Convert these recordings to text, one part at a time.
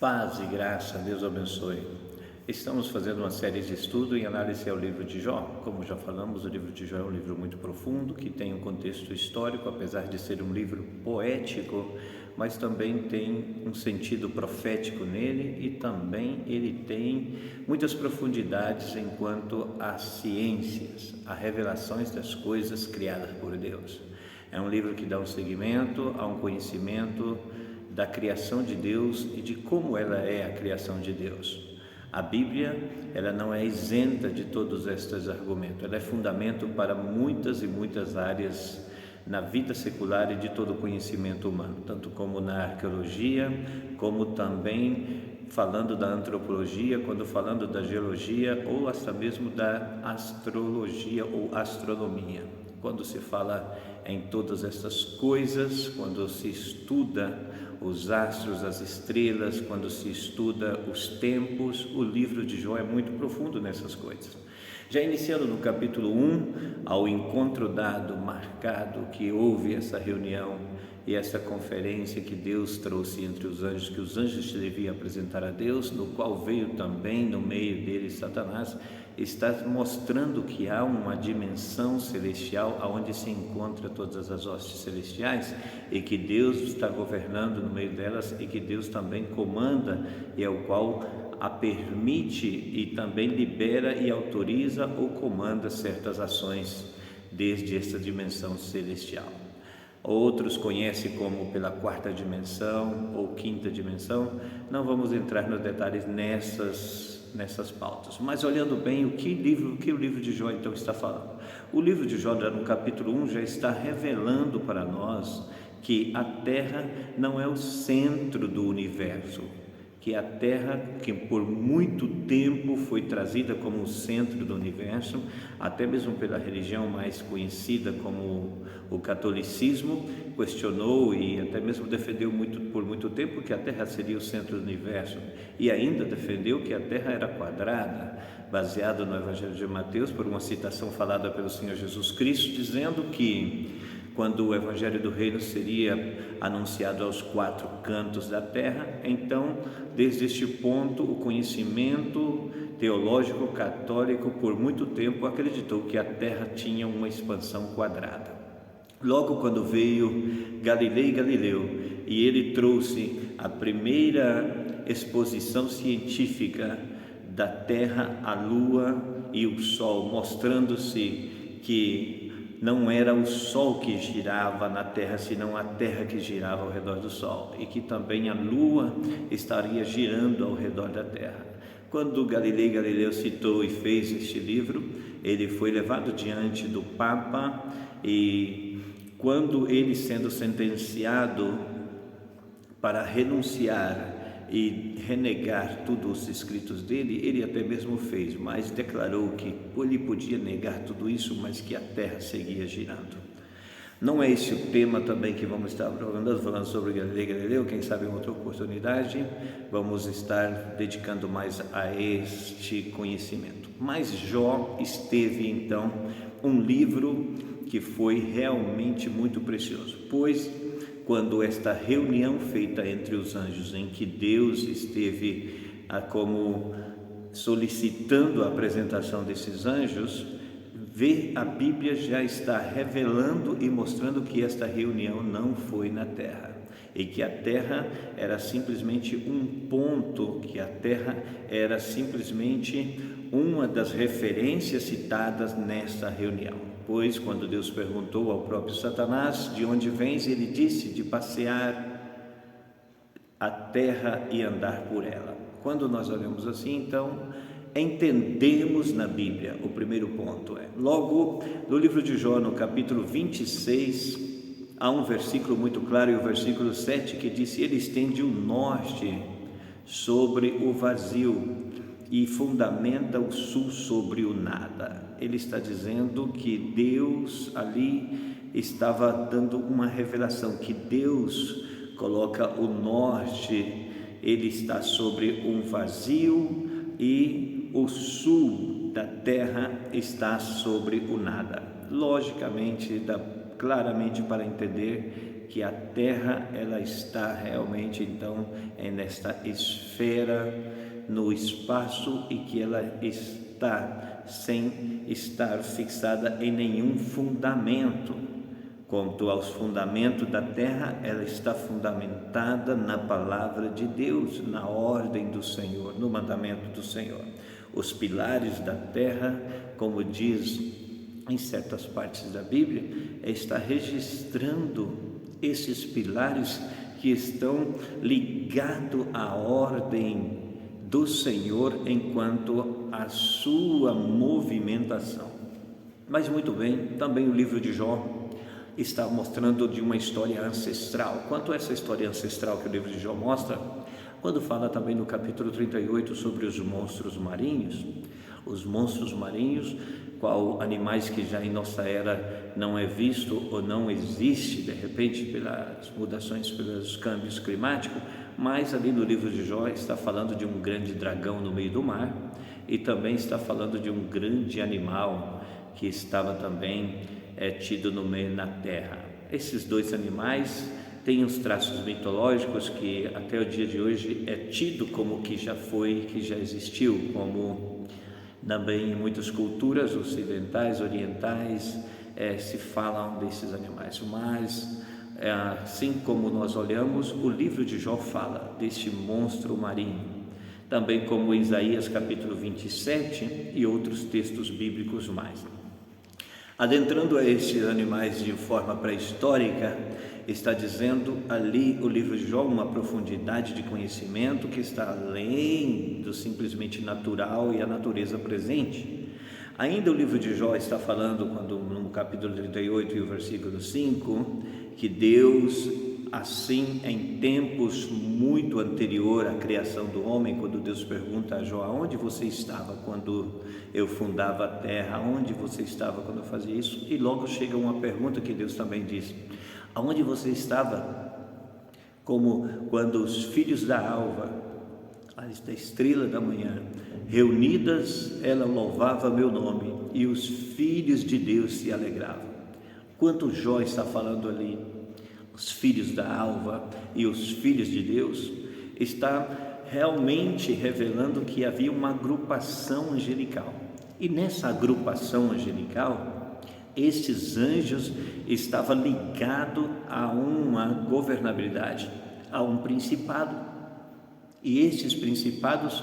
Paz e graça, Deus abençoe. Estamos fazendo uma série de estudo em análise ao livro de Jó. Como já falamos, o livro de Jó é um livro muito profundo, que tem um contexto histórico, apesar de ser um livro poético, mas também tem um sentido profético nele e também ele tem muitas profundidades enquanto às ciências, a revelações das coisas criadas por Deus. É um livro que dá um seguimento a um conhecimento da criação de Deus e de como ela é a criação de Deus. A Bíblia, ela não é isenta de todos estes argumentos, ela é fundamento para muitas e muitas áreas na vida secular e de todo o conhecimento humano, tanto como na arqueologia, como também falando da antropologia, quando falando da geologia ou até mesmo da astrologia ou astronomia. Quando se fala em todas essas coisas, quando se estuda os astros, as estrelas, quando se estuda os tempos, o livro de Jó é muito profundo nessas coisas. Já iniciando no capítulo 1, ao encontro dado, marcado, que houve essa reunião e essa conferência que Deus trouxe entre os anjos, que os anjos deviam apresentar a Deus, no qual veio também no meio deles Satanás, está mostrando que há uma dimensão celestial onde se encontra todas as hostes celestiais e que Deus está governando no meio delas e que Deus também comanda e é o qual a permite e também libera e autoriza ou comanda certas ações desde essa dimensão celestial. Outros conhecem como pela quarta dimensão ou quinta dimensão. Não vamos entrar nos detalhes nessas pautas, mas olhando bem o que o livro de Jó então está falando. O livro de Jó, no capítulo 1, já está revelando para nós que a Terra não é o centro do universo, que a Terra, que por muito tempo foi trazida como o centro do universo, até mesmo pela religião mais conhecida como o catolicismo, questionou e até mesmo defendeu por muito tempo que a Terra seria o centro do universo e ainda defendeu que a Terra era quadrada, baseado no Evangelho de Mateus, por uma citação falada pelo Senhor Jesus Cristo, dizendo que quando o Evangelho do Reino seria anunciado aos quatro cantos da terra, então, desde este ponto, o conhecimento teológico católico, por muito tempo, acreditou que a terra tinha uma expansão quadrada. Logo, quando veio Galileu, e ele trouxe a primeira exposição científica da Terra, a Lua e o Sol, mostrando-se que não era o Sol que girava na Terra, senão a Terra que girava ao redor do Sol, e que também a Lua estaria girando ao redor da Terra. Quando Galileu citou e fez este livro, ele foi levado diante do Papa, e quando ele, sendo sentenciado para renunciar e renegar todos os escritos dele, ele até mesmo fez, mas declarou que ele podia negar tudo isso, mas que a terra seguia girando. Não é esse o tema também que vamos estar falando sobre Galileu, quem sabe em outra oportunidade vamos estar dedicando mais a este conhecimento. Mas Jó esteve então um livro que foi realmente muito precioso, pois quando esta reunião feita entre os anjos, em que Deus esteve como solicitando a apresentação desses anjos, a Bíblia já está revelando e mostrando que esta reunião não foi na terra, e que a terra era simplesmente um ponto, que a terra era simplesmente uma das referências citadas nesta reunião. Pois quando Deus perguntou ao próprio Satanás, de onde vens, ele disse, de passear a terra e andar por ela. Quando nós olhamos assim, então, entendemos na Bíblia, o primeiro ponto logo no livro de Jó, no capítulo 26, há um versículo muito claro, e o versículo 7, que diz: ele estende o norte sobre o vazio e fundamenta o sul sobre o nada. Ele está dizendo que Deus ali estava dando uma revelação, que Deus coloca o norte, ele está sobre um vazio, e o sul da terra está sobre o nada. Logicamente, dá claramente para entender que a Terra ela está realmente então nesta esfera, no espaço, e que ela está sem estar fixada em nenhum fundamento. Quanto aos fundamentos da terra, ela está fundamentada na palavra de Deus, na ordem do Senhor, no mandamento do Senhor. Os pilares da terra, como diz em certas partes da Bíblia, está registrando esses pilares que estão ligados à ordem do Senhor enquanto a sua movimentação. Mas muito bem, também o livro de Jó está mostrando de uma história ancestral. Quanto a essa história ancestral que o livro de Jó mostra, quando fala também no capítulo 38 sobre os monstros marinhos, qual animais que já em nossa era não é visto ou não existe, de repente pelas mudações, pelos câmbios climáticos, mas ali no livro de Jó está falando de um grande dragão no meio do mar, e também está falando de um grande animal que estava também tido no meio na terra. Esses dois animais têm os traços mitológicos que até o dia de hoje é tido como que já foi, que já existiu, como também em muitas culturas ocidentais, orientais, se falam desses animais. Mas assim como nós olhamos, o livro de Jó fala deste monstro marinho, também como Isaías capítulo 27 e outros textos bíblicos mais. Adentrando a estes animais de forma pré-histórica, está dizendo ali o livro de Jó uma profundidade de conhecimento que está além do simplesmente natural e a natureza presente. Ainda o livro de Jó está falando, quando no capítulo 38 e o versículo 5, que Deus, assim em tempos muito anterior à criação do homem, quando Deus pergunta a Jó: aonde você estava quando eu fundava a terra? Aonde você estava quando eu fazia isso? E logo chega uma pergunta que Deus também diz: aonde você estava como quando os filhos da alva, da estrela da manhã, reunidas, ela louvava meu nome e os filhos de Deus se alegravam? Quanto Jó está falando ali, os filhos da alva e os filhos de Deus, está realmente revelando que havia uma agrupação angelical. E nessa agrupação angelical, estes anjos estavam ligados a uma governabilidade, a um principado. E estes principados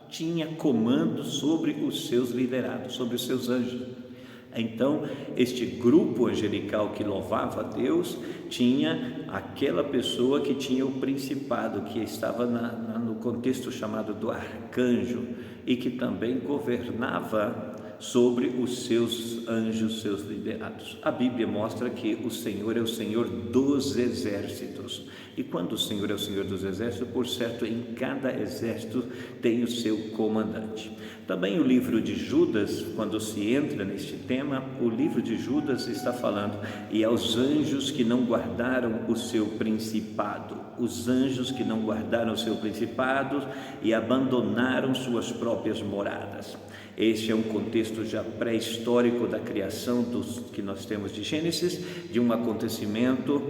tinham comando sobre os seus liderados, sobre os seus anjos. Então, este grupo angelical que louvava a Deus tinha aquela pessoa que tinha o principado, que estava no contexto chamado do arcanjo, e que também governava sobre os seus anjos, seus liderados. A Bíblia mostra que o Senhor é o Senhor dos exércitos. E quando o Senhor é o Senhor dos exércitos, por certo, em cada exército tem o seu comandante. Também o livro de Judas, quando se entra neste tema, o livro de Judas está falando: e aos anjos que não guardaram o seu principado, os anjos que não guardaram o seu principado e abandonaram suas próprias moradas. Este é um contexto já pré-histórico da criação que nós temos de Gênesis, de um acontecimento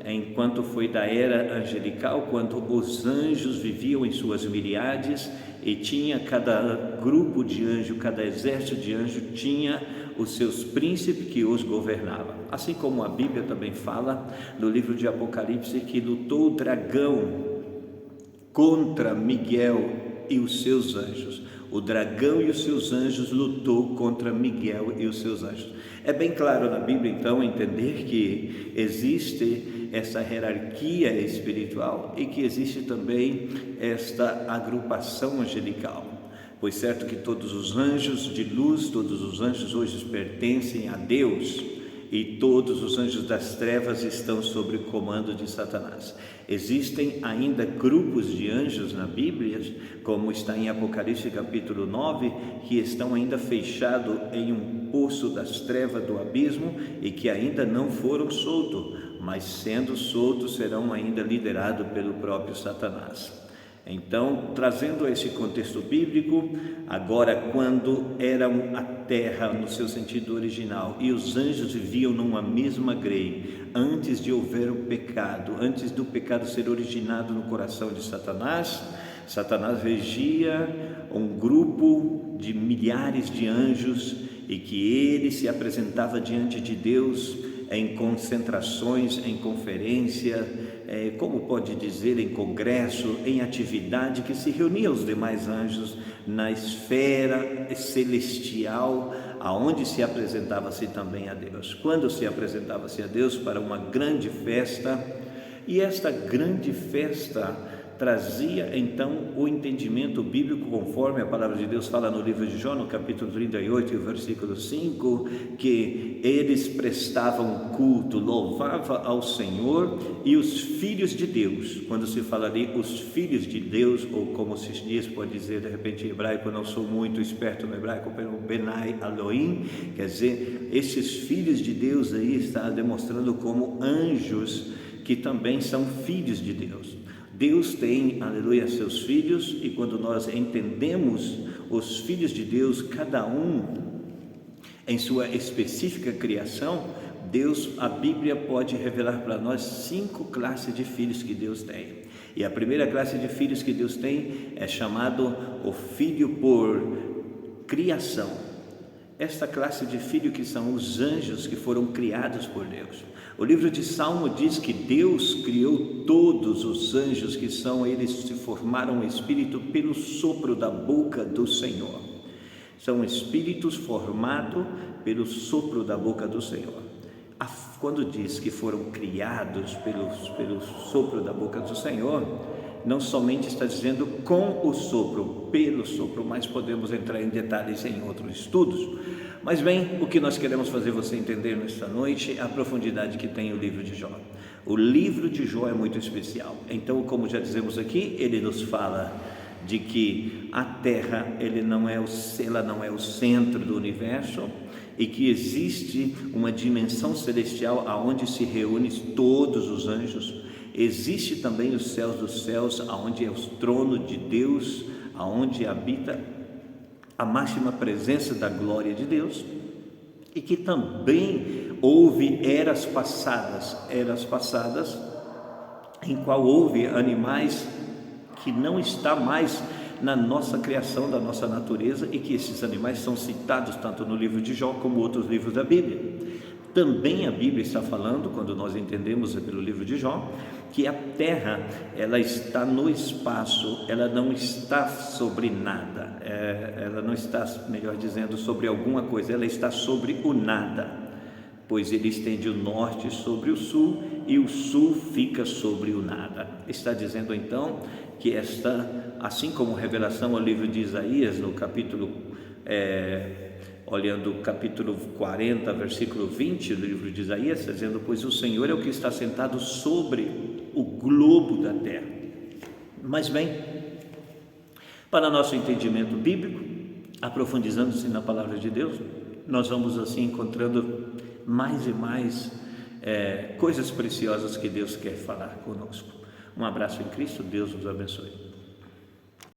enquanto foi da era angelical, quando os anjos viviam em suas miríades e tinha cada grupo de anjo, cada exército de anjo tinha os seus príncipes que os governavam. Assim como a Bíblia também fala no livro de Apocalipse que lutou o dragão contra Miguel e os seus anjos. O dragão e os seus anjos lutou contra Miguel e os seus anjos. É bem claro na Bíblia, então, entender que existe essa hierarquia espiritual e que existe também esta agrupação angelical. Pois certo que todos os anjos de luz, todos os anjos hoje pertencem a Deus, e todos os anjos das trevas estão sob o comando de Satanás. Existem ainda grupos de anjos na Bíblia, como está em Apocalipse capítulo 9, que estão ainda fechados em um poço das trevas do abismo e que ainda não foram soltos, mas sendo soltos serão ainda liderados pelo próprio Satanás. Então, trazendo esse contexto bíblico, agora quando eram a terra no seu sentido original e os anjos viviam numa mesma grei, antes de houver o pecado, antes do pecado ser originado no coração de Satanás, Satanás regia um grupo de milhares de anjos e que ele se apresentava diante de Deus em concentrações, em conferência, como pode dizer, em congresso, em atividade, que se reuniam os demais anjos na esfera celestial, aonde se apresentava-se também a Deus. Quando se apresentava-se a Deus para uma grande festa, e esta grande festa trazia então o entendimento bíblico, conforme a palavra de Deus fala no livro de Jó, no capítulo 38, versículo 5, que eles prestavam culto, louvavam ao Senhor, e os filhos de Deus, quando se fala ali os filhos de Deus, ou como se diz, pode dizer de repente em hebraico, eu não sou muito esperto no hebraico, Benai Elohim, quer dizer, esses filhos de Deus aí está demonstrando como anjos que também são filhos de Deus. Deus tem, aleluia, seus filhos, e quando nós entendemos os filhos de Deus, cada um em sua específica criação, Deus, a Bíblia pode revelar para nós 5 classes de filhos que Deus tem. E a primeira classe de filhos que Deus tem é chamado o filho por criação. Esta classe de filho que são os anjos que foram criados por Deus. O livro de Salmo diz que Deus criou todos os anjos que são, eles se formaram um espírito pelo sopro da boca do Senhor. São espíritos formados pelo sopro da boca do Senhor. Quando diz que foram criados pelo sopro da boca do Senhor, não somente está dizendo com o sopro, pelo sopro, mas podemos entrar em detalhes em outros estudos. Mas bem, o que nós queremos fazer você entender nesta noite é a profundidade que tem o livro de Jó. O livro de Jó é muito especial. Então, como já dizemos aqui, ele nos fala de que a Terra ela não é o centro do universo, e que existe uma dimensão celestial aonde se reúnem todos os anjos. Existe também os céus dos céus, aonde é o trono de Deus, aonde habita a máxima presença da glória de Deus, e que também houve eras passadas em qual houve animais que não está mais na nossa criação, da nossa natureza, e que esses animais são citados tanto no livro de Jó como outros livros da Bíblia. Também a Bíblia está falando, quando nós entendemos pelo livro de Jó, que a terra, ela está no espaço, ela não está sobre nada, ela não está, melhor dizendo, sobre alguma coisa, ela está sobre o nada, pois ele estende o norte sobre o sul, e o sul fica sobre o nada. Está dizendo então que assim como revelação ao livro de Isaías, no capítulo olhando o capítulo 40, versículo 20 do livro de Isaías, está dizendo: pois o Senhor é o que está sentado sobre o globo da terra. Mas bem, para nosso entendimento bíblico, aprofundizando-se na palavra de Deus, nós vamos assim encontrando mais e mais coisas preciosas que Deus quer falar conosco. Um abraço em Cristo, Deus nos abençoe.